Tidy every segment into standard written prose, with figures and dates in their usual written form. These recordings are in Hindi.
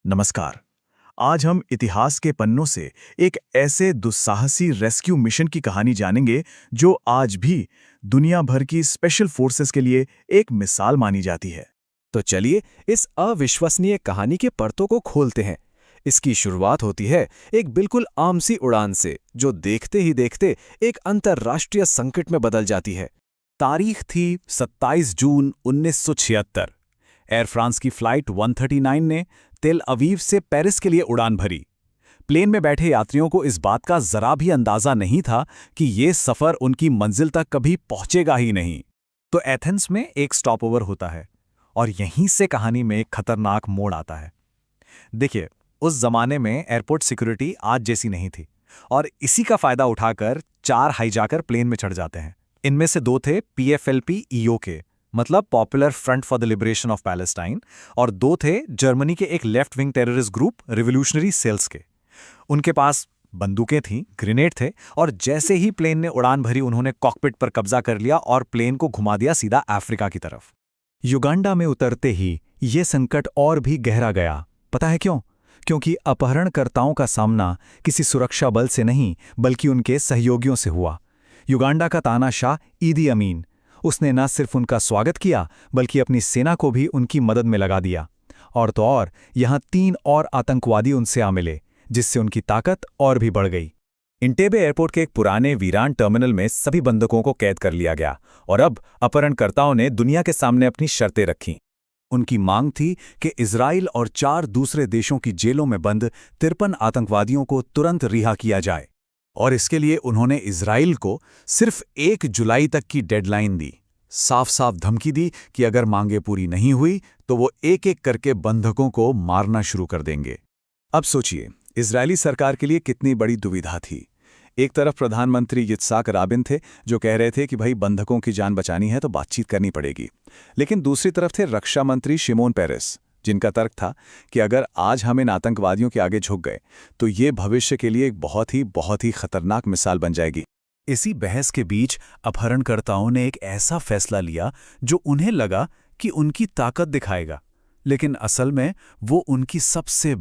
नमस्कार। आज हम इतिहास के पन्नों से एक ऐसे दुस्साहसी रेस्क्यू मिशन की कहानी जानेंगे जो आज भी दुनिया भर की स्पेशल फोर्सेस के लिए एक मिसाल मानी जाती है। तो चलिए इस अविश्वसनीय कहानी के परतों को खोलते हैं। इसकी शुरुआत होती है एक बिल्कुल आम सी उड़ान से, जो देखते ही देखते एक अंतर्राष्ट्रीय संकट में बदल जाती है। तारीख थी 27 जून 1976। एयर फ्रांस की फ्लाइट 139 ने तेल अवीव से पेरिस के लिए उड़ान भरी। प्लेन में बैठे यात्रियों को इस बात का जरा भी अंदाजा नहीं था कि ये सफर उनकी मंजिल तक कभी पहुंचेगा ही नहीं। तो एथेंस में एक स्टॉपओवर होता है और यहीं से कहानी में एक खतरनाक मोड़ आता है। देखिए, उस जमाने में एयरपोर्ट सिक्योरिटी आज जैसी नहीं थी और इसी का फायदा उठाकर 4 हाईजैकर प्लेन में चढ़ जाते हैं। इनमें से 2 थे PFLP-EO के, मतलब popular front for the liberation of Palestine, और 2 थे जर्मनी के एक left wing terrorist group revolutionary cells के। उनके पास बंदूकें थीं, ग्रेनेड थे, और जैसे ही प्लेन ने उड़ान भरी उन्होंने कॉकपिट पर कब्जा कर लिया और प्लेन को घुमा दिया सीधा अफ्रीका की तरफ। युगांडा में उतरते ही ये संकट और भी गहरा गया। पता है क्यों? क्योंकि अपहरणकर्ताओं का सामना किसी सुरक्षा बल से नहीं बल्कि उनके सहयोगियों से हुआ। युगांडा का तानाशाह ईदी अमीन, उसने न सिर्फ उनका स्वागत किया बल्कि अपनी सेना को भी उनकी मदद में लगा दिया। और तो और यहाँ 3 और आतंकवादी उनसे आ मिले, जिससे उनकी ताकत और भी बढ़ गई। इंटेबे एयरपोर्ट के एक पुराने वीरान टर्मिनल में सभी बंधकों को कैद कर लिया गया और अब अपहरणकर्ताओं ने दुनिया के सामने अपनी शर्तें रखीं। उनकी मांग थी कि इजराइल और 4 दूसरे देशों की जेलों में बंद 53 आतंकवादियों को तुरंत रिहा किया जाए। और इसके लिए उन्होंने इजराइल को सिर्फ 1 जुलाई तक की डेडलाइन दी। साफ साफ धमकी दी कि अगर मांगे पूरी नहीं हुई तो वो एक एक करके बंधकों को मारना शुरू कर देंगे। अब सोचिए, इजरायली सरकार के लिए कितनी बड़ी दुविधा थी। एक तरफ प्रधानमंत्री yitzhak राबिन थे, जो कह रहे थे कि भाई बंधकों की जान बचानी है तो बातचीत करनी पड़ेगी। लेकिन दूसरी तरफ थे रक्षा मंत्री शिमोन पेरेस, जिनका तर्क था कि अगर आज हम इन आतंकवादियों के आगे झुक गए तो ये भविष्य के लिए एक बहुत ही खतरनाक मिसाल बन जाएगी। इसी बहस के बीच अपहरणकर्ताओं ने एक ऐसा फैसला लिया जो उन्हें लगा कि उनकी ताकत दिखाएगा, लेकिन असल में वो उनकी सबसे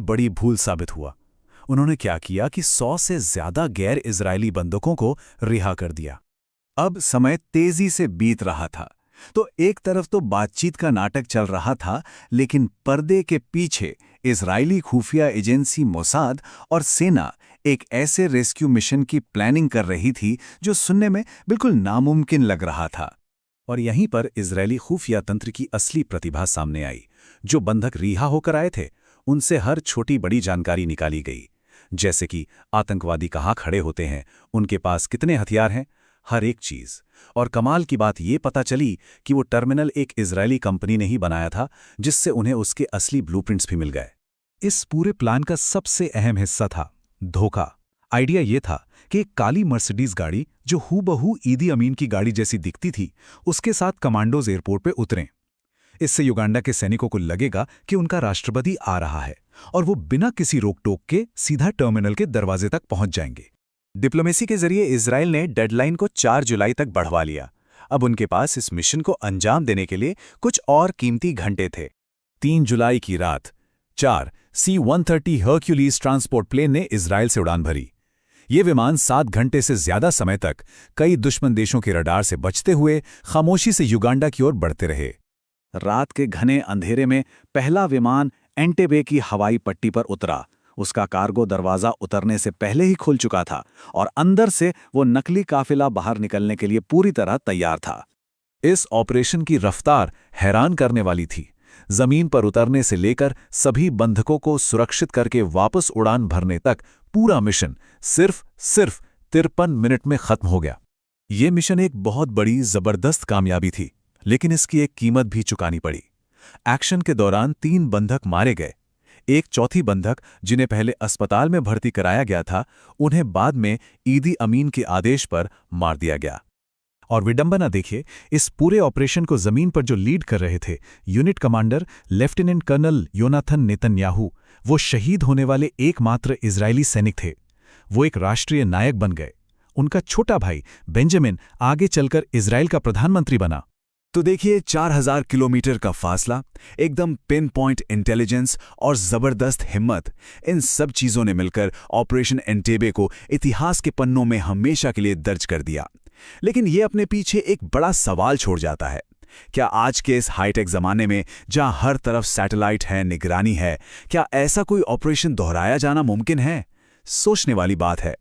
बड़ी भूल साबित हुआ। उन्होंने क्या किया कि 100 से ज्यादा गैर इजरायली बंधकों को रिहा कर दिया। अब समय तेजी से बीत रहा था, तो एक तरफ तो बातचीत का नाटक चल रहा था, लेकिन पर्दे के पीछे इजरायली खुफिया एजेंसी मोसाद और सेना एक ऐसे रेस्क्यू मिशन की प्लानिंग कर रही थी जो सुनने में बिल्कुल नामुमकिन लग रहा था। और यहीं पर इजरायली खुफिया तंत्र की असली प्रतिभा सामने आई। जो बंधक रिहा होकर आए थे, उनसे हर छोटी बड़ी जानकारी निकाली गई, जैसे कि आतंकवादी कहाँ खड़े होते हैं, उनके पास कितने हथियार हैं, हर एक चीज। और कमाल की बात ये पता चली कि वो टर्मिनल एक इजरायली कंपनी ने ही बनाया था, जिससे उन्हें उसके असली ब्लूप्रिंट्स भी मिल गए। इस पूरे प्लान का सबसे अहम हिस्सा था धोखा। आइडिया ये था कि एक काली मर्सिडीज गाड़ी, जो हूबहू ईदी अमीन की गाड़ी जैसी दिखती थी, उसके साथ कमांडोज एयरपोर्ट पे उतरें। इससे युगांडा के सैनिकों को लगेगा कि उनका राष्ट्रपति आ रहा है और वो बिना किसी रोक टोक के सीधा टर्मिनल के दरवाजे तक पहुंच जाएंगे। डिप्लोमेसी के जरिए इजराइल ने डेडलाइन को 4 जुलाई तक बढ़वा लिया। अब उनके पास इस मिशन को अंजाम देने के लिए कुछ और कीमती घंटे थे। 3 जुलाई की रात 4 C-130 हर्क्यूलीज ट्रांसपोर्ट प्लेन ने इजराइल से उड़ान भरी। ये विमान 7 घंटे से ज्यादा समय तक कई दुश्मन देशों के रडार से बचते हुए खामोशी से युगांडा की ओर बढ़ते रहे। रात के घने अंधेरे में पहला विमान एंटेबे की हवाई पट्टी पर उतरा। उसका कार्गो दरवाजा उतरने से पहले ही खुल चुका था और अंदर से वो नकली काफिला बाहर निकलने के लिए पूरी तरह तैयार था। इस ऑपरेशन की रफ्तार हैरान करने वाली थी। जमीन पर उतरने से लेकर सभी बंधकों को सुरक्षित करके वापस उड़ान भरने तक पूरा मिशन सिर्फ 53 मिनट में खत्म हो गया। ये मिशन एक बहुत बड़ी जबरदस्त कामयाबी थी, लेकिन इसकी एक कीमत भी चुकानी पड़ी। एक्शन के दौरान 3 बंधक मारे गए। एक चौथी बंधक, जिन्हें पहले अस्पताल में भर्ती कराया गया था, उन्हें बाद में ईदी अमीन के आदेश पर मार दिया गया। और विडंबना देखिए, इस पूरे ऑपरेशन को जमीन पर जो लीड कर रहे थे, unit commander lieutenant colonel Yonatan Netanyahu, वो शहीद होने वाले एकमात्र इजरायली सैनिक थे। वो एक राष्ट्रीय नायक बन गए। उनका छोटा भाई बेंजामिन आगे चलकर इजराइल का प्रधानमंत्री बना। तो देखिए 4000 किलोमीटर का फासला, एकदम पिन पॉइंट इंटेलिजेंस और जबरदस्त हिम्मत, इन सब चीजों ने मिलकर ऑपरेशन एंटेबे को इतिहास के पन्नों में हमेशा के लिए दर्ज कर दिया। लेकिन ये अपने पीछे एक बड़ा सवाल छोड़ जाता है। क्या आज के इस हाईटेक जमाने में, जहां हर तरफ सैटेलाइट है, निगरानी है, क्या ऐसा कोई ऑपरेशन दोहराया जाना मुमकिन है? सोचने वाली बात है।